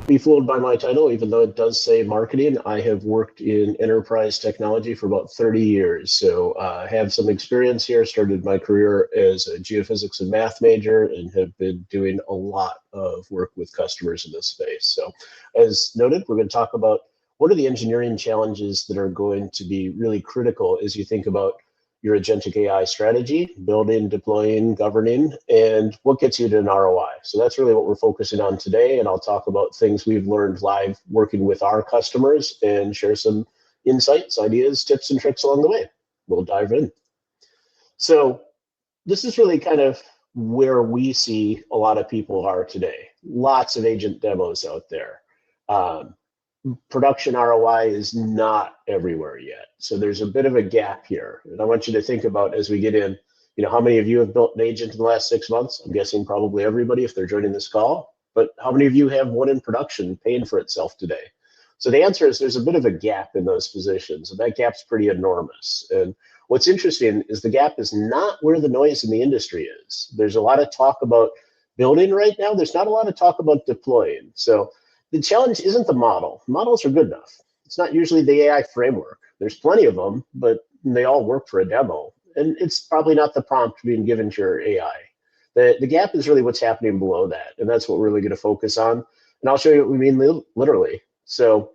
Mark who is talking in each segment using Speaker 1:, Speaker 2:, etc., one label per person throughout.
Speaker 1: be fooled by my title, even though it does say marketing. I have worked in enterprise technology for about 30 years. So I have some experience here, started my career as a geophysics and math major and have been doing a lot of work with customers in this space. So as noted, we're going to talk about what are the engineering challenges that are going to be really critical as you think about your agentic AI strategy, building, deploying, governing, and what gets you to an ROI. So that's really what we're focusing on today. And I'll talk about things we've learned live working with our customers and share some insights, ideas, tips, and tricks along the way. We'll dive in. So this is really kind of where we see a lot of people are today. Lots of agent demos out there. Production ROI is not everywhere yet. So there's a bit of a gap here. And I want you to think about as we get in, how many of you have built an agent in the last 6 months? I'm guessing probably everybody if they're joining this call. But how many of you have one in production paying for itself today? So the answer is there's a bit of a gap in those positions. And that gap's pretty enormous. And what's interesting is the gap is not where the noise in the industry is. There's a lot of talk about building right now. There's not a lot of talk about deploying. So the challenge isn't the model. Models are good enough. It's not usually the AI framework. There's plenty of them, but they all work for a demo. And it's probably not the prompt being given to your AI. The gap is really what's happening below that. And that's what we're really going to focus on. And I'll show you what we mean literally. So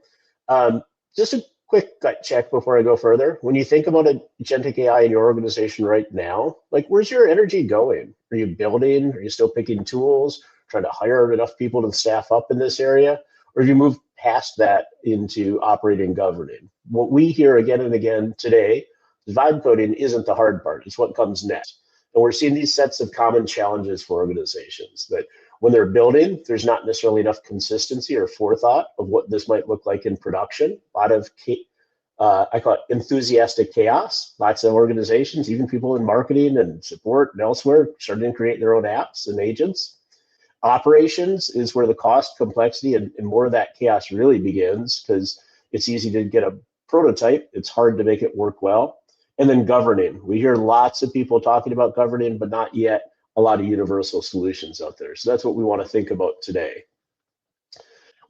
Speaker 1: just a quick gut check before I go further. When you think about agentic AI in your organization right now, like where's your energy going? Are you building? Are you still picking tools? Trying to hire enough people to staff up in this area, or have you moved past that into operating governing? What we hear again and again today is vibe coding isn't the hard part. It's what comes next. And we're seeing these sets of common challenges for organizations that when they're building, there's not necessarily enough consistency or forethought of what this might look like in production. A lot of, I call it enthusiastic chaos. Lots of organizations, even people in marketing and support and elsewhere, starting to create their own apps and agents. Operations is where the cost, complexity, and more of that chaos really begins because it's easy to get a prototype. It's hard to make it work well. And then governing. We hear lots of people talking about governing, but not yet a lot of universal solutions out there. So that's what we want to think about today.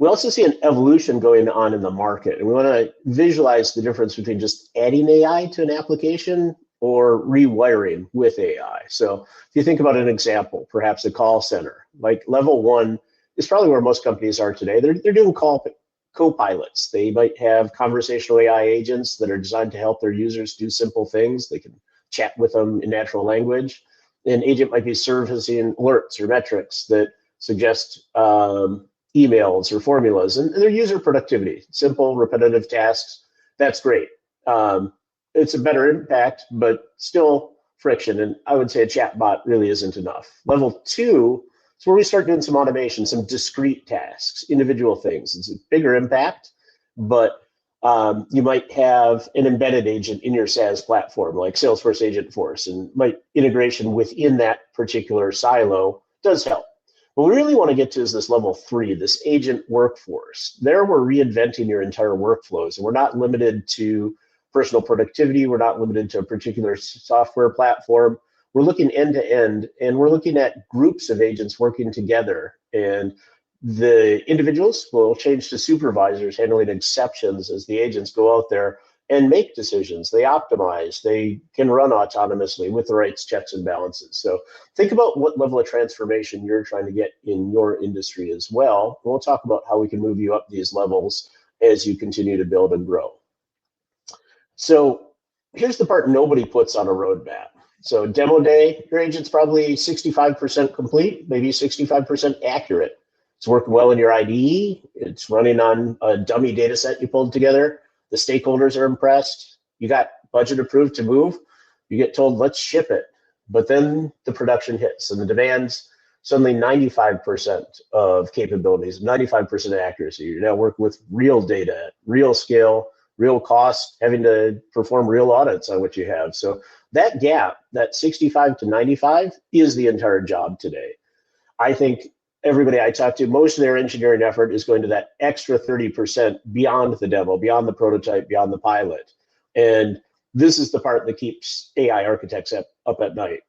Speaker 1: We also see an evolution going on in the market, and we want to visualize the difference between just adding AI to an application or rewiring with AI. So if you think about an example, perhaps a call center, like level one is probably where most companies are today. They're doing co-pilots. They might have conversational AI agents that are designed to help their users do simple things. They can chat with them in natural language. An agent might be servicing alerts or metrics that suggest emails or formulas and their user productivity, simple, repetitive tasks. That's great. It's a better impact, but still friction. And I would say a chatbot really isn't enough. Level two is where we start doing some automation, some discrete tasks, individual things. It's a bigger impact, but you might have an embedded agent in your SaaS platform, like Salesforce Agentforce, and integration within that particular silo does help. What we really want to get to is this level three, this agent workforce. There we're reinventing your entire workflows, and we're not limited to personal productivity. We're not limited to a particular software platform. We're looking end to end, and we're looking at groups of agents working together. And the individuals will change to supervisors handling exceptions as the agents go out there and make decisions. They optimize. They can run autonomously with the right checks and balances. So think about what level of transformation you're trying to get in your industry as well. And we'll talk about how we can move you up these levels as you continue to build and grow. So here's the part nobody puts on a roadmap. So demo day, your agent's probably 65% complete, maybe 65% accurate. It's working well in your IDE. It's running on a dummy data set you pulled together. The stakeholders are impressed. You got budget approved to move. You get told, let's ship it. But then the production hits and the demands suddenly 95% of capabilities, 95% accuracy. You're now working with real data, real scale, real cost, having to perform real audits on what you have. So that gap, that 65 to 95 is the entire job today. I think everybody I talk to, most of their engineering effort is going to that extra 30% beyond the demo, beyond the prototype, beyond the pilot. And this is the part that keeps AI architects up at night.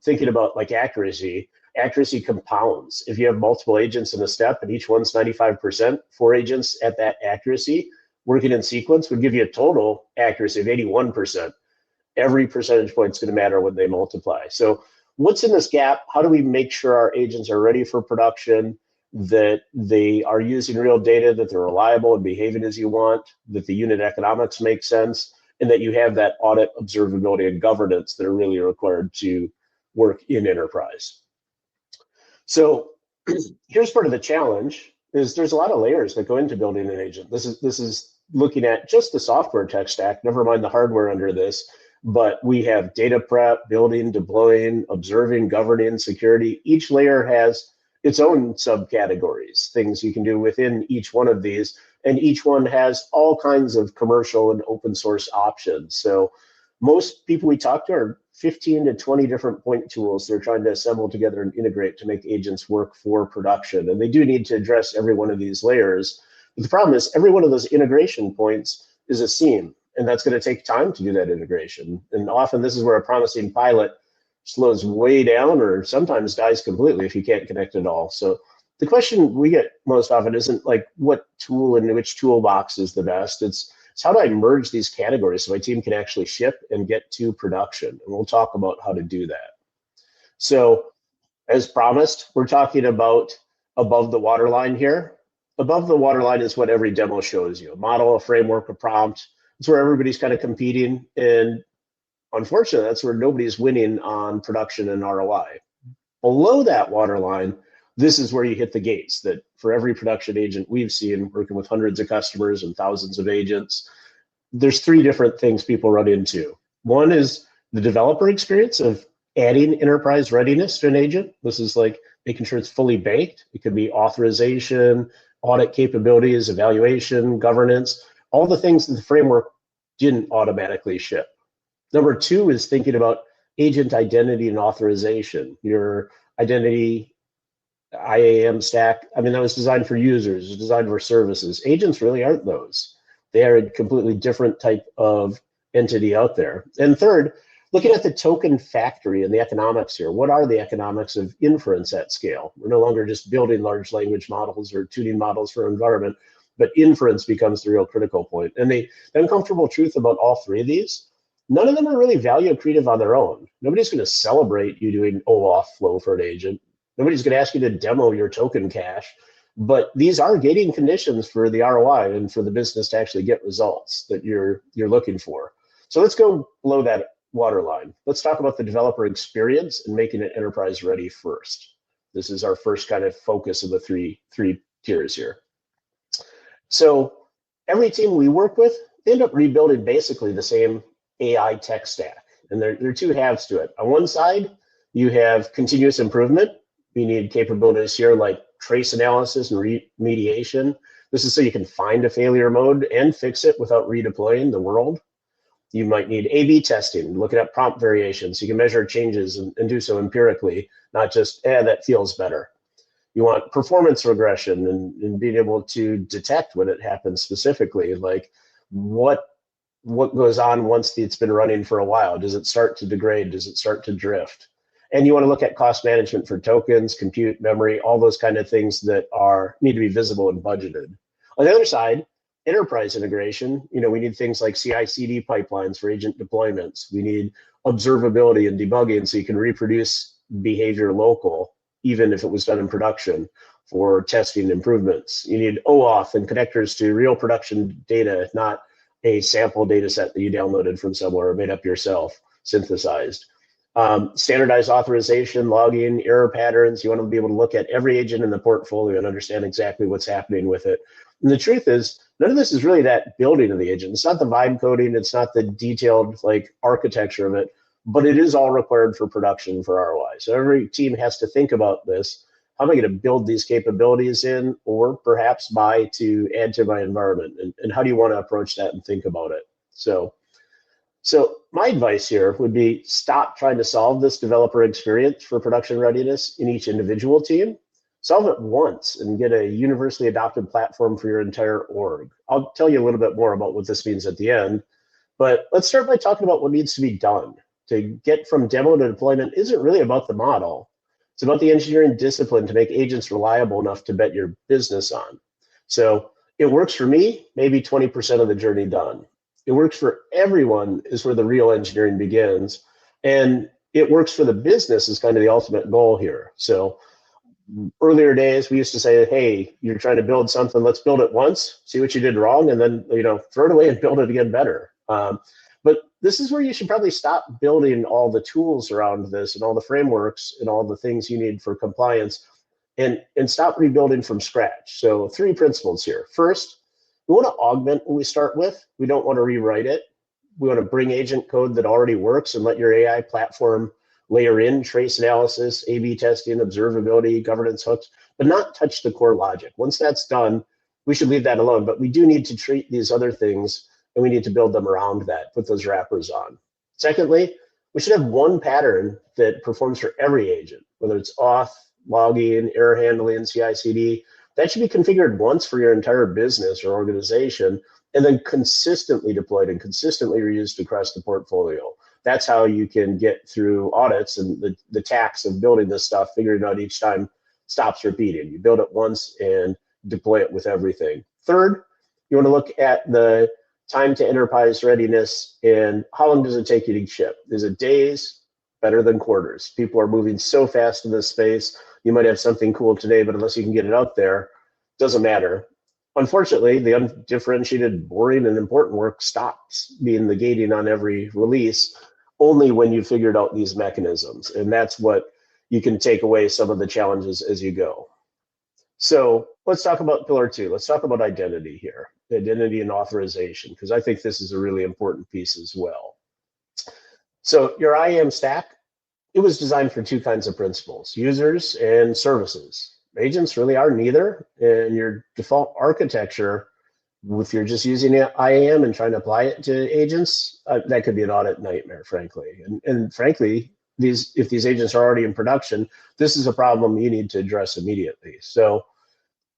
Speaker 1: Thinking about like accuracy, Accuracy compounds. If you have multiple agents in a step and each one's 95%, 4 agents at that accuracy working in sequence would give you a total accuracy of 81%. Every percentage point is going to matter when they multiply. So what's in this gap? How do we make sure our agents are ready for production, that they are using real data, that they're reliable and behaving as you want, that the unit economics make sense, and that you have that audit, observability, and governance that are really required to work in enterprise? So here's part of the challenge: is there's a lot of layers that go into building an agent. This is looking at just the software tech stack, never mind the hardware under this. But we have data prep, building, deploying, observing, governing, security. Each layer has its own subcategories, things you can do within each one of these, and each one has all kinds of commercial and open source options. So most people we talk to are 15 to 20 different point tools they're trying to assemble together and integrate to make agents work for production. And they do need to address every one of these layers. But the problem is every one of those integration points is a seam. And that's going to take time to do that integration. And often this is where a promising pilot slows way down or sometimes dies completely if you can't connect at all. So the question we get most often isn't like what tool and which toolbox is the best. It's how do I merge these categories so my team can actually ship and get to production? And we'll talk about how to do that. So as promised, we're talking about above the waterline here. Above the waterline is what every demo shows you: a model, a framework, a prompt. It's where everybody's kind of competing, and unfortunately, that's where nobody's winning on production and ROI. Below that waterline, this is where you hit the gates that for every production agent we've seen working with hundreds of customers and thousands of agents, there's 3 different things people run into. One is the developer experience of adding enterprise readiness to an agent. This is like making sure it's fully baked. It could be authorization, audit capabilities, evaluation, governance, all the things that the framework didn't automatically ship. Number 2 is thinking about agent identity and authorization. Your identity IAM stack, I mean, that was designed for users, it was designed for services. Agents really aren't those. They are a completely different type of entity out there. And third, looking at the token factory and the economics here. What are the economics of inference at scale? We're no longer just building large language models or tuning models for environment, but inference becomes the real critical point. And the uncomfortable truth about all 3 of these, none of them are really value accretive on their own. Nobody's going to celebrate you doing OAuth flow for an agent. Nobody's going to ask you to demo your token cache. But these are gating conditions for the ROI and for the business to actually get results that you're looking for. So let's go below that waterline. Let's talk about the developer experience and making it enterprise ready first. This is our first kind of focus of the three tiers here. So every team we work with, they end up rebuilding basically the same AI tech stack. And there are 2 halves to it. On one side, you have continuous improvement. You need capabilities here like trace analysis and remediation. This is so you can find a failure mode and fix it without redeploying the world. You might need A/B testing, looking at prompt variations. You can measure changes and do so empirically, not just, that feels better. You want performance regression and being able to detect when it happens specifically, like what goes on once it's been running for a while. Does it start to degrade? Does it start to drift? And you want to look at cost management for tokens, compute, memory, all those kind of things that need to be visible and budgeted. On the other side, enterprise integration, we need things like CI/CD pipelines for agent deployments. We need observability and debugging so you can reproduce behavior local, even if it was done in production, for testing improvements. You need OAuth and connectors to real production data, not a sample data set that you downloaded from somewhere or made up yourself, synthesized. Standardized authorization, logging, error patterns. You want to be able to look at every agent in the portfolio and understand exactly what's happening with it. And the truth is, none of this is really that building of the agent. It's not the vibe coding. It's not the detailed architecture of it, but it is all required for production for ROI. So every team has to think about this. How am I going to build these capabilities in, or perhaps buy to add to my environment? And how do you want to approach that and think about it? So my advice here would be stop trying to solve this developer experience for production readiness in each individual team. Solve it once and get a universally adopted platform for your entire org. I'll tell you a little bit more about what this means at the end, but let's start by talking about what needs to be done. To get from demo to deployment isn't really about the model. It's about the engineering discipline to make agents reliable enough to bet your business on. So it works for me, maybe 20% of the journey done. It works for everyone is where the real engineering begins. And it works for the business is kind of the ultimate goal here. So earlier days, we used to say, hey, you're trying to build something, let's build it once, see what you did wrong, and then throw it away and build it again better. But this is where you should probably stop building all the tools around this and all the frameworks and all the things you need for compliance and stop rebuilding from scratch. So 3 principles here. First, we want to augment what we start with. We don't want to rewrite it. We want to bring agent code that already works and let your AI platform layer in trace analysis, A/B testing, observability, governance hooks, but not touch the core logic. Once that's done, we should leave that alone. But we do need to treat these other things, and we need to build them around that, put those wrappers on. Secondly, we should have one pattern that performs for every agent, whether it's auth, logging, error handling, CI/CD. That should be configured once for your entire business or organization, and then consistently deployed and consistently reused across the portfolio. That's how you can get through audits and the tax of building this stuff, figuring out each time stops repeating. You build it once and deploy it with everything. Third, you want to look at the time to enterprise readiness and how long does it take you to ship? Is it days? Better than quarters. People are moving so fast in this space. You might have something cool today, but unless you can get it out there, it doesn't matter. Unfortunately, the undifferentiated, boring, and important work stops being the gating on every release only when you figured out these mechanisms. And that's what you can take away some of the challenges as you go. So let's talk about pillar 2. Let's talk about identity here, identity and authorization, because I think this is a really important piece as well. So your IAM stack, it was designed for 2 kinds of principles, users and services. Agents really are neither, and your default architecture, if you're just using IAM and trying to apply it to agents, that could be an audit nightmare, frankly. And frankly, if these agents are already in production, this is a problem you need to address immediately. So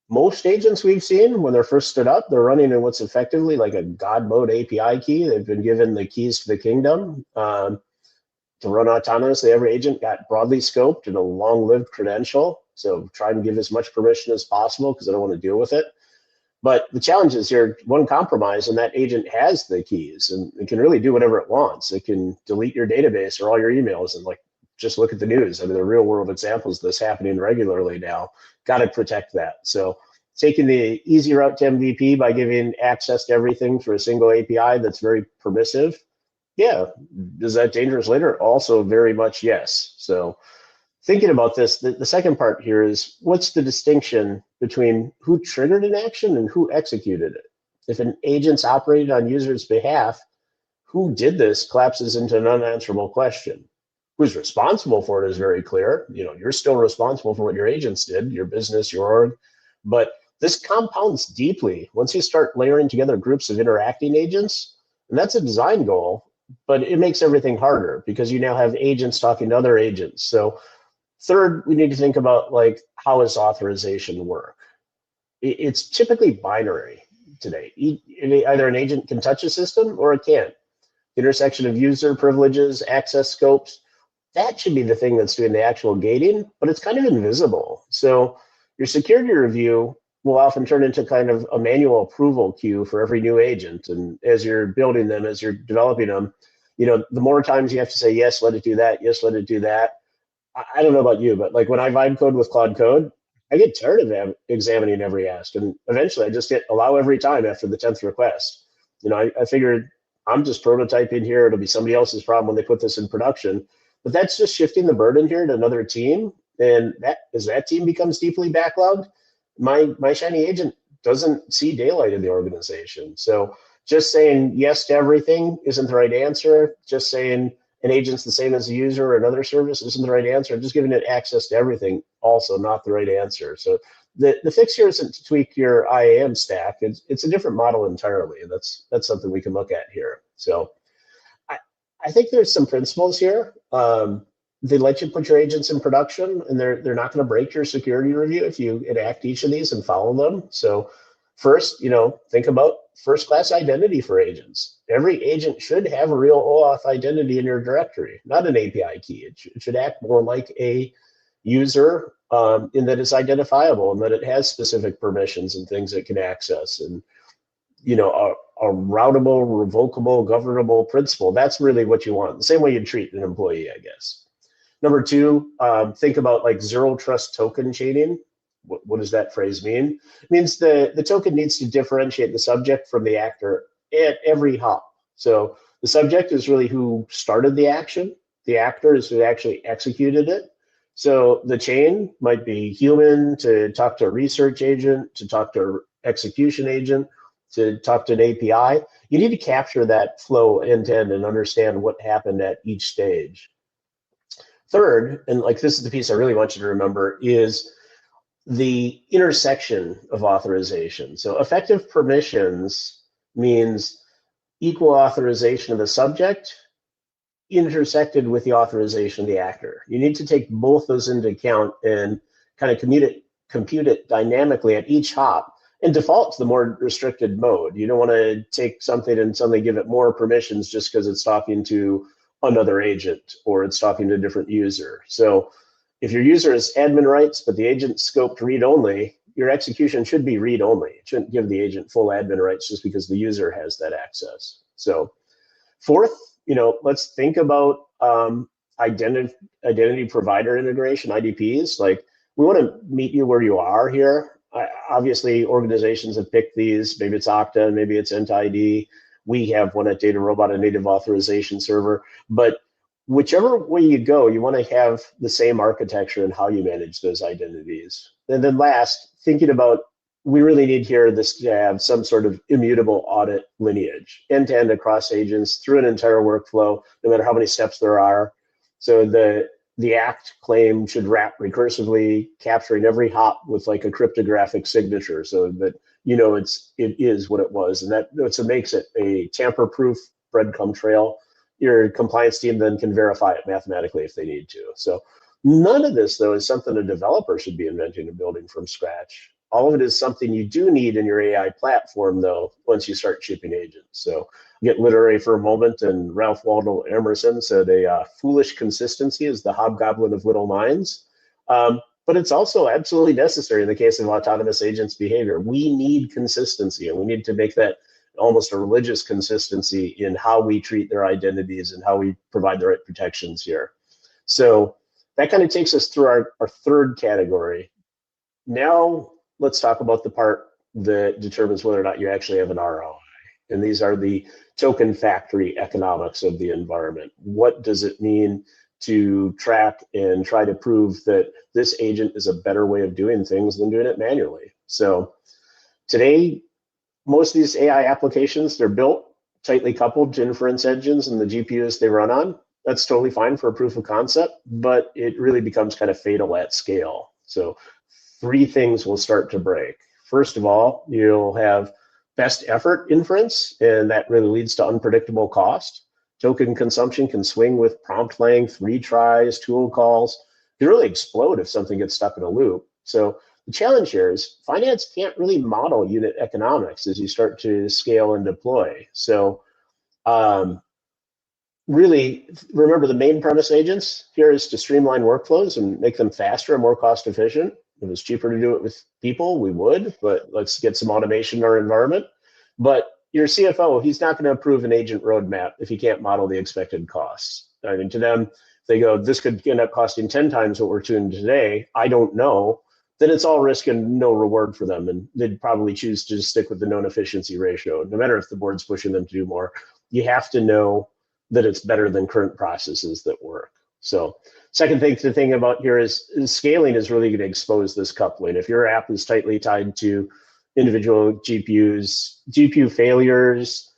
Speaker 1: most agents we've seen, when they're first stood up, they're running in what's effectively like a God mode API key. They've been given the keys to the kingdom. To run autonomously, every agent got broadly scoped and a long-lived credential. So try and give as much permission as possible because I don't want to deal with it. But the challenge is here, one compromise, and that agent has the keys and it can really do whatever it wants. It can delete your database or all your emails and just look at the news. I mean, the real world examples of this happening regularly now. Got to protect that. So taking the easy route to MVP by giving access to everything through a single API that's very permissive. Yeah, is that dangerous later? Also very much yes. So thinking about this, the second part here is what's the distinction between who triggered an action and who executed it? If an agent's operated on user's behalf, who did this collapses into an unanswerable question. Who's responsible for it is very clear. You're still responsible for what your agents did, your business, your org, but this compounds deeply once you start layering together groups of interacting agents, and that's a design goal. But it makes everything harder because you now have agents talking to other agents. So third, we need to think about how does authorization work? It's typically binary today. Either an agent can touch a system or it can't. Intersection of user privileges, access scopes, that should be the thing that's doing the actual gating, but it's kind of invisible. So your security review will often turn into kind of a manual approval queue for every new agent. And as you're building them, as you're developing them, the more times you have to say, yes, let it do that. Yes, let it do that. I don't know about you, but when I vibe code with Claude Code, I get tired of examining every ask. And eventually I just hit allow every time after the 10th request. I figured I'm just prototyping here. It'll be somebody else's problem when they put this in production. But that's just shifting the burden here to another team. And as that team becomes deeply backlogged, my shiny agent doesn't see daylight in the organization. So just saying yes to everything isn't the right answer. Just saying an agent's the same as a user or another service isn't the right answer. Just giving it access to everything, also not the right answer. So the fix here isn't to tweak your IAM stack. It's a different model entirely. And that's something we can look at here. So I think there's some principles here. They let you put your agents in production, and they're not going to break your security review if you enact each of these and follow them. So first, think about first-class identity for agents. Every agent should have a real OAuth identity in your directory, not an API key. It should act more like a user in that it's identifiable and that it has specific permissions and things it can access, and a routable, revocable, governable principle. That's really what you want. The same way you treat an employee, I guess. Number two, think about like zero trust token chaining. What does that phrase mean? It means the token needs to differentiate the subject from the actor at every hop. So the subject is really who started the action. The actor is who actually executed it. So the chain might be human to talk to a research agent, to talk to an execution agent, to talk to an API. You need to capture that flow end to end and understand what happened at each stage. Third, and like this is the piece I really want you to remember, is the intersection of authorization. So effective permissions means equal authorization of the subject intersected with the authorization of the actor. You need to take both those into account and kind of compute it dynamically at each hop and default to the more restricted mode. You don't want to take something and suddenly give it more permissions just because it's talking to another agent or it's talking to a different user. So if your user has admin rights, but the agent scoped read-only, your execution should be read-only. It shouldn't give the agent full admin rights just because the user has that access. So fourth, let's think about identity provider integration, IDPs. Like, we want to meet you where you are here. Obviously, organizations have picked these. Maybe it's Okta, maybe it's EntID. We have one at DataRobot, a native authorization server. But whichever way you go, you want to have the same architecture and how you manage those identities. And then last, thinking about, we really need here this to have some sort of immutable audit lineage, end-to-end across agents through an entire workflow, no matter how many steps there are. So the act claim should wrap recursively, capturing every hop with like a cryptographic signature so that it is what it was. And that's what makes it a tamper-proof breadcrumb trail. Your compliance team then can verify it mathematically if they need to. So none of this, though, is something a developer should be inventing and building from scratch. All of it is something you do need in your AI platform, though, once you start shipping agents. So get literary for a moment, and Ralph Waldo Emerson said a foolish consistency is the hobgoblin of little minds. But it's also absolutely necessary in the case of autonomous agents' behavior. We need consistency, and we need to make that almost a religious consistency in how we treat their identities and how we provide the right protections here. So that kind of takes us through our third category. Now let's talk about the part that determines whether or not you actually have an ROI. And these are the token factory economics of the environment. What does it mean to track and try to prove that this agent is a better way of doing things than doing it manually? So today, most of these AI applications, they're built tightly coupled to inference engines and the GPUs they run on. That's totally fine for a proof of concept, but it really becomes kind of fatal at scale. So three things will start to break. First of all, you'll have best effort inference, and that really leads to unpredictable cost. Token consumption can swing with prompt length, retries, tool calls. It can really explode if something gets stuck in a loop. So the challenge here is finance can't really model unit economics as you start to scale and deploy. So really, remember the main premise agents here is to streamline workflows and make them faster and more cost efficient. If it was cheaper to do it with people, we would, but let's get some automation in our environment. But your CFO, he's not going to approve an agent roadmap if he can't model the expected costs. I mean, to them, they go, this could end up costing 10 times what we're doing today. I don't know. Then it's all risk and no reward for them. And they'd probably choose to just stick with the known efficiency ratio. No matter if the board's pushing them to do more, you have to know that it's better than current processes that work. So second thing to think about here is scaling is really going to expose this coupling. If your app is tightly tied to individual GPUs, GPU failures,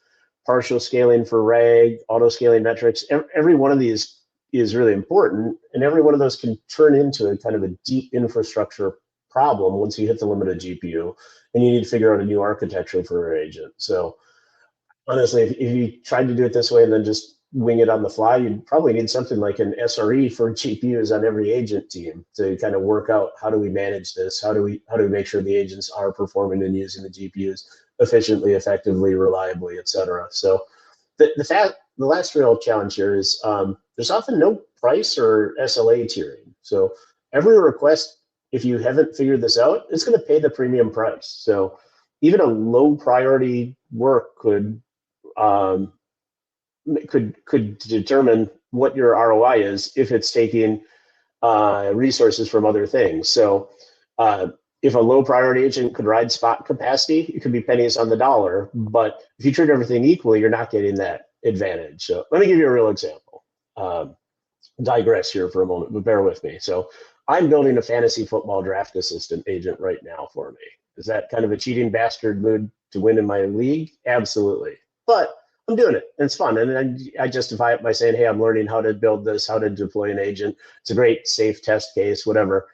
Speaker 1: partial scaling for RAG, auto scaling metrics, every one of these is really important. And every one of those can turn into a kind of a deep infrastructure problem once you hit the limit of GPU, and you need to figure out a new architecture for your agent. So honestly, if you tried to do it this way and then just wing it on the fly, you'd probably need something like an SRE for GPUs on every agent team to kind of work out, how do we manage this? How do we make sure the agents are performing and using the GPUs efficiently, effectively, reliably, et cetera. So the last real challenge here is there's often no price or SLA tiering. So every request, if you haven't figured this out, it's going to pay the premium price. So even a low priority work um, could determine what your ROI is if it's taking resources from other things. So if a low priority agent could ride spot capacity, it could be pennies on the dollar. But if you treat everything equally, you're not getting that advantage. So let me give you a real example. Digress here for a moment, but bear with me. So I'm building a fantasy football draft assistant agent right now for me. Is that kind of a cheating bastard mood to win in my league? Absolutely. But I'm doing it. And it's fun. And I justify it by saying, hey, I'm learning how to build this, how to deploy an agent. It's a great safe test case, whatever.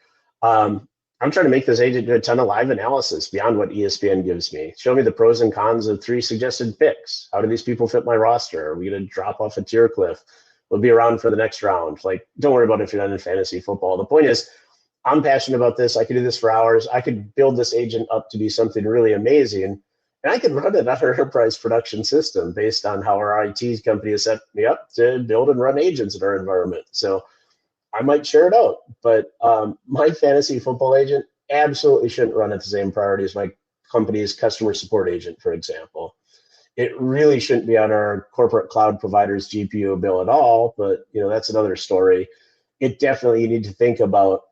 Speaker 1: I'm trying to make this agent do a ton of live analysis beyond what ESPN gives me. Show me the pros and cons of 3 suggested picks. How do these people fit my roster? Are we going to drop off a tier cliff? We'll be around for the next round. Like, don't worry about it if you're not in fantasy football. The point is, I'm passionate about this. I could do this for hours. I could build this agent up to be something really amazing. And I could run it on our enterprise production system based on how our IT company has set me up to build and run agents in our environment. So I might share it out. But my fantasy football agent absolutely shouldn't run at the same priority as my company's customer support agent, for example. It really shouldn't be on our corporate cloud provider's GPU bill at all, but that's another story. It definitely, you need to think about,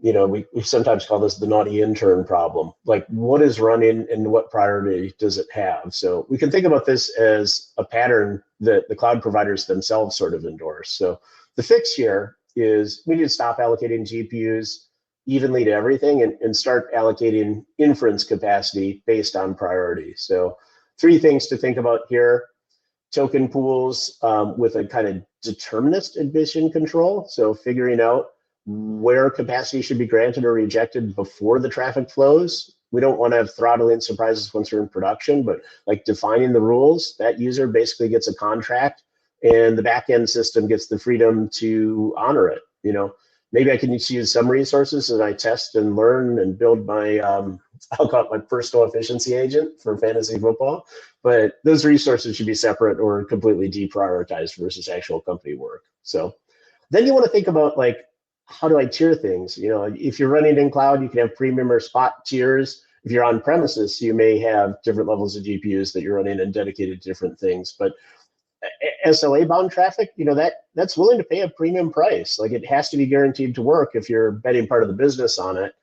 Speaker 1: we sometimes call this the naughty intern problem. Like, what is running and what priority does it have? So we can think about this as a pattern that the cloud providers themselves sort of endorse. So the fix here is we need to stop allocating GPUs evenly to everything and start allocating inference capacity based on priority. So 3 things to think about here: token pools with a kind of determinist admission control. So figuring out where capacity should be granted or rejected before the traffic flows. We don't want to have throttling surprises once we're in production, but like defining the rules, that user basically gets a contract and the backend system gets the freedom to honor it. Maybe I can use some resources as I test and learn and build my, I'll call it my personal efficiency agent for fantasy football, but those resources should be separate or completely deprioritized versus actual company work. So then you want to think about, like, how do I tier things? If you're running in cloud, you can have premium or spot tiers. If you're on premises, you may have different levels of GPUs that you're running and dedicated to different things. But SLA bound traffic, that's willing to pay a premium price. Like, it has to be guaranteed to work if you're betting part of the business on it.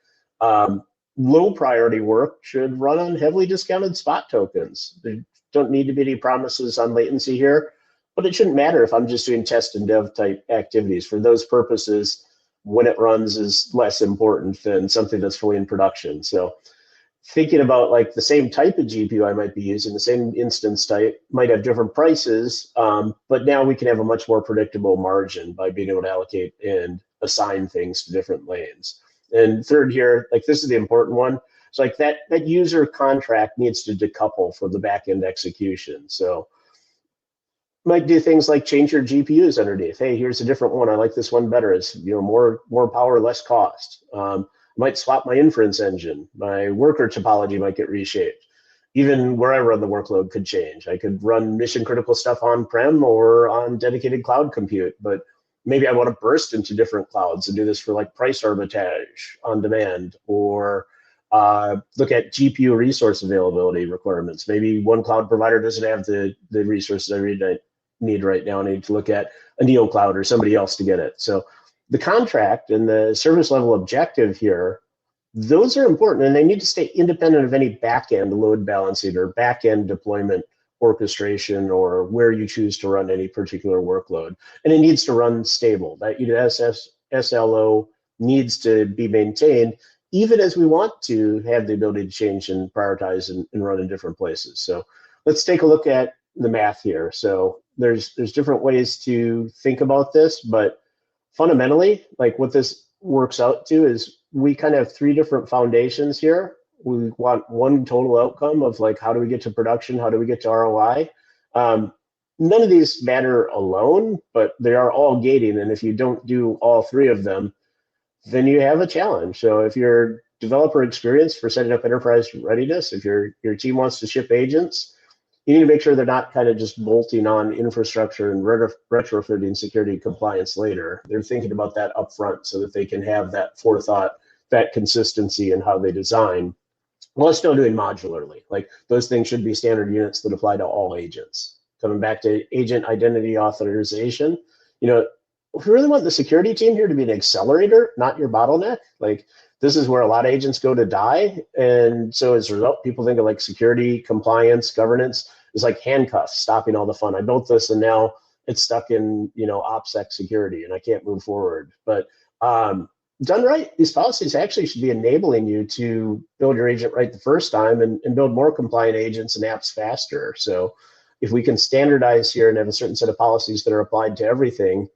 Speaker 1: Low priority work should run on heavily discounted spot tokens. There don't need to be any promises on latency here, but it shouldn't matter if I'm just doing test and dev type activities. For those purposes, when it runs is less important than something that's fully in production. So thinking about, like, the same type of GPU I might be using, the same instance type might have different prices, but now we can have a much more predictable margin by being able to allocate and assign things to different lanes. And third here, like, this is the important one. So like that user contract needs to decouple from the backend execution. So might do things like change your GPUs underneath. Hey, here's a different one. I like this one better. It's more power, less cost. Might swap my inference engine. My worker topology might get reshaped. Even where I run the workload could change. I could run mission critical stuff on-prem or on dedicated cloud compute, but maybe I want to burst into different clouds and do this for like price arbitrage on demand, or look at GPU resource availability requirements. Maybe one cloud provider doesn't have the resources I need right now. I need to look at a neo cloud or somebody else to get it. So the contract and the service level objective here, those are important, and they need to stay independent of any backend load balancing or backend deployment orchestration or where you choose to run any particular workload. And it needs to run stable. That SLO needs to be maintained, even as we want to have the ability to change and prioritize and run in different places. So let's take a look at the math here. So there's different ways to think about this, but fundamentally, like, what this works out to is we kind of have 3 different foundations here. We want one total outcome of, like, how do we get to production? How do we get to ROI? None of these matter alone, but they are all gating. And if you don't do all 3 of them, then you have a challenge. So if your developer experience for setting up enterprise readiness, if your team wants to ship agents, you need to make sure they're not kind of just bolting on infrastructure and retrofitting security compliance later. They're thinking about that upfront so that they can have that forethought, that consistency in how they design, while still doing modularly. Like those things should be standard units that apply to all agents. Coming back to agent identity authorization, you know, if we really want the security team here to be an accelerator, not your bottleneck, like this is where a lot of agents go to die. And so as a result, people think of like security, compliance, governance is like handcuffs, stopping all the fun. I built this and now it's stuck in, you know, OPSEC security and I can't move forward. But done right, these policies actually should be enabling you to build your agent right the first time and build more compliant agents and apps faster. So if we can standardize here and have a certain set of policies that are applied to everything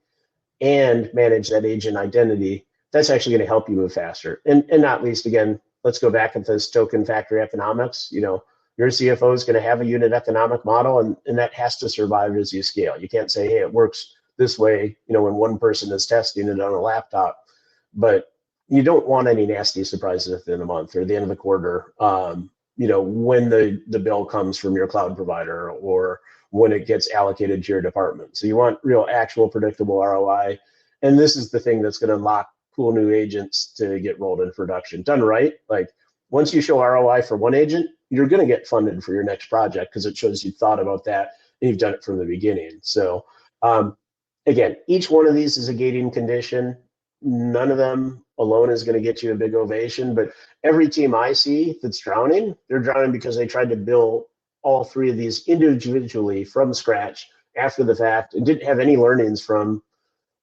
Speaker 1: and manage that agent identity, that's actually going to help you move faster. And not least, again, let's go back into this token factory economics. You know, your CFO is going to have a unit economic model, and that has to survive as you scale. You can't say, hey, it works this way, you know, when one person is testing it on a laptop. But you don't want any nasty surprises at the end of the month or the end of the quarter, you know, when the bill comes from your cloud provider or when it gets allocated to your department. So you want real, actual, predictable ROI. And this is the thing that's going to unlock cool new agents to get rolled in production. Done right, like once you show ROI for one agent, you're going to get funded for your next project because it shows you thought about that and you've done it from the beginning. So again, each one of these is a gating condition. None of them alone is going to get you a big ovation, but every team I see that's drowning, they're drowning because they tried to build all three of these individually from scratch after the fact and didn't have any learnings from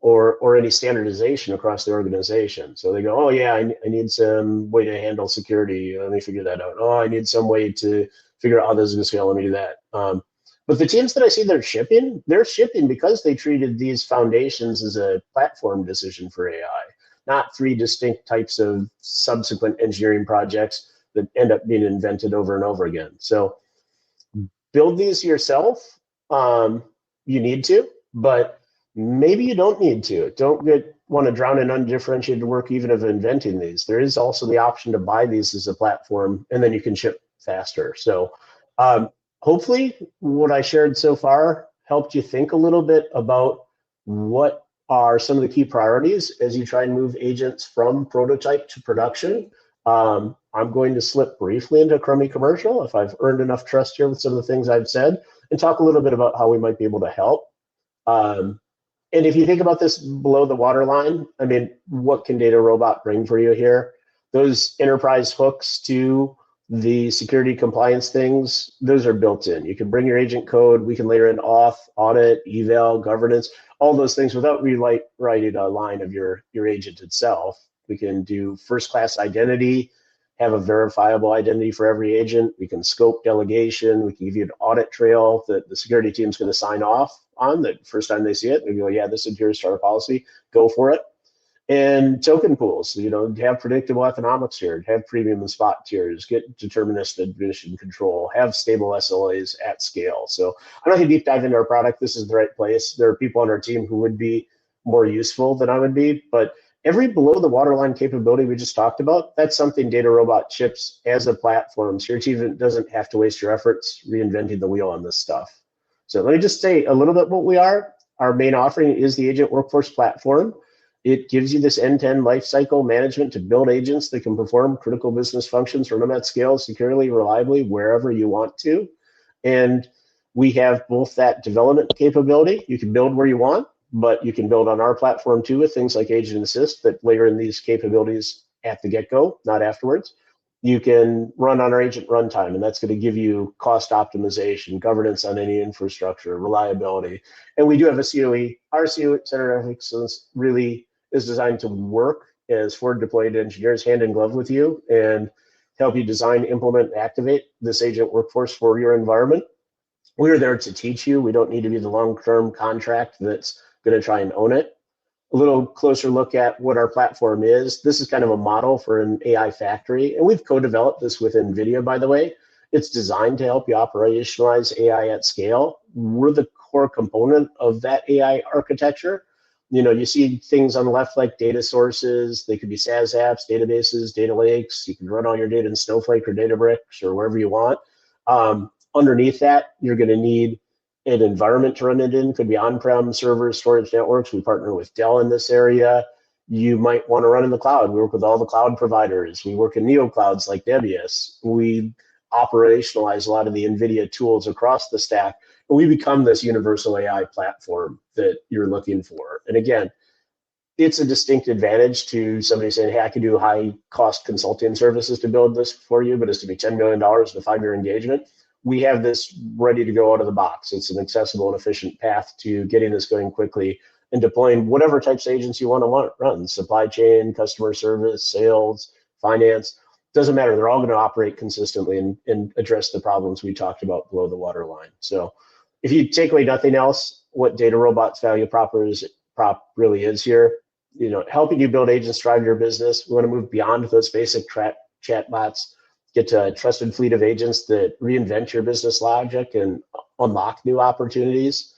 Speaker 1: or any standardization across the organization. So they go, oh yeah, I need some way to handle security. Let me figure that out. Oh, I need some way to figure out how this is going to scale. Let me do that. But the teams that I see they're shipping because they treated these foundations as a platform decision for AI, not three distinct types of subsequent engineering projects that end up being invented over and over again. So build these yourself. You need to, but maybe you don't need to. Don't want to drown in undifferentiated work even of inventing these. There is also the option to buy these as a platform, and then you can ship faster. So hopefully what I shared so far helped you think a little bit about what are some of the key priorities as you try and move agents from prototype to production. I'm going to slip briefly into crummy commercial if I've earned enough trust here with some of the things I've said and talk a little bit about how we might be able to help. And if you think about this below the waterline, I mean, what can DataRobot bring for you here? Those enterprise hooks to the security compliance things, those are built in. You can bring your agent code. We can layer in auth, audit, eval, governance, all those things without rewriting a line of your agent itself. We can do first-class identity, have a verifiable identity for every agent. We can scope delegation. We can give you an audit trail that the security team is going to sign off on the first time they see it. They go, yeah, this adheres to our policy. Go for it. And token pools, you know, have predictable economics here, have premium and spot tiers, get deterministic admission control, have stable SLAs at scale. So I'm not going to deep dive into our product. This is the right place. There are people on our team who would be more useful than I would be, but every below the waterline capability we just talked about, that's something DataRobot ships as a platform. So your team doesn't have to waste your efforts reinventing the wheel on this stuff. So let me just say a little bit what we are. Our main offering is the Agent Workforce Platform. It gives you this end-to-end lifecycle management to build agents that can perform critical business functions, run them at scale, securely, reliably, wherever you want to. And we have both that development capability. You can build where you want, but you can build on our platform too with things like Agent Assist that layer in these capabilities at the get-go, not afterwards. You can run on our agent runtime, and that's going to give you cost optimization, governance on any infrastructure, reliability. And we do have a COE. Our COE, Center of Excellence, really is designed to work as forward deployed engineers hand in glove with you and help you design, implement, and activate this agent workforce for your environment. We're there to teach you. We don't need to be the long-term contract that's going to try and own it. A little closer look at what our platform is. This is kind of a model for an AI factory, and we've co-developed this with NVIDIA, by the way. It's designed to help you operationalize AI at scale. We're the core component of that AI architecture. You know, you see things on the left like data sources. They could be SaaS apps, databases, data lakes. You can run all your data in Snowflake or Databricks or wherever you want. underneath that, you're going to need an environment to run it in. Could be on-prem servers, storage networks. We partner with Dell in this area. You might want to run in the cloud. We work with all the cloud providers. We work in neo clouds like Nebius. We operationalize a lot of the NVIDIA tools across the stack, and we become this universal AI platform that you're looking for. And again, it's a distinct advantage to somebody saying, hey, I can do high cost consulting services to build this for you, but it's to be $10 million in a 5-year engagement. We have this ready to go out of the box. It's an accessible and efficient path to getting this going quickly and deploying whatever types of agents you want to run, supply chain, customer service, sales, finance. Doesn't matter. They're all going to operate consistently and address the problems we talked about below the waterline. So if you take away nothing else, what DataRobot's value prop really is here, helping you build agents, drive your business. We want to move beyond those basic chat bots, get to a trusted fleet of agents that reinvent your business logic and unlock new opportunities.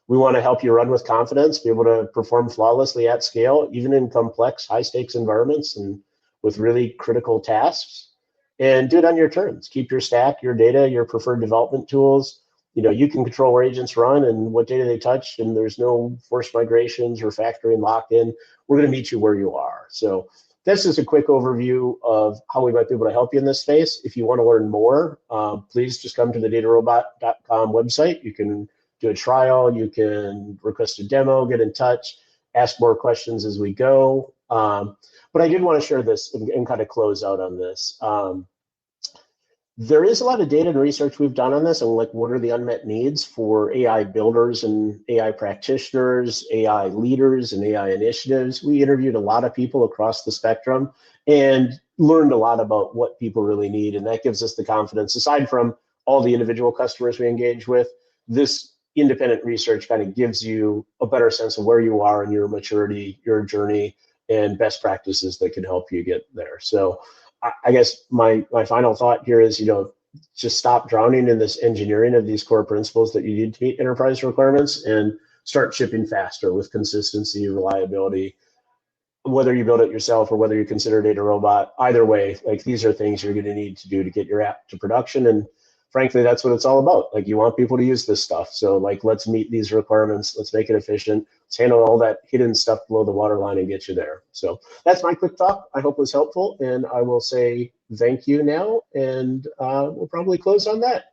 Speaker 1: We want to help you run with confidence, be able to perform flawlessly at scale, even in complex, high-stakes environments and with really critical tasks, and do it on your terms. Keep your stack, your data, your preferred development tools. You can control where agents run and what data they touch, and there's no forced migrations or factoring locked in. We're going to meet you where you are. So this is a quick overview of how we might be able to help you in this space. If you want to learn more, please just come to the datarobot.com website. You can do a trial, you can request a demo, get in touch, ask more questions as we go. But I did want to share this and kind of close out on this. There is a lot of data and research we've done on this, and like, what are the unmet needs for AI builders and AI practitioners, AI leaders, and AI initiatives. We interviewed a lot of people across the spectrum and learned a lot about what people really need, and that gives us the confidence. Aside from all the individual customers we engage with, this independent research kind of gives you a better sense of where you are in your maturity, your journey, and best practices that can help you get there. So I guess my final thought here is, just stop drowning in this engineering of these core principles that you need to meet enterprise requirements and start shipping faster with consistency, reliability. Whether you build it yourself or whether you consider DataRobot, either way, like, these are things you're going to need to do to get your app to production. And frankly, that's what it's all about. Like, you want people to use this stuff. So like, let's meet these requirements. Let's make it efficient. Let's handle all that hidden stuff below the waterline and get you there. So that's my quick talk. I hope it was helpful. And I will say thank you now. And we'll probably close on that.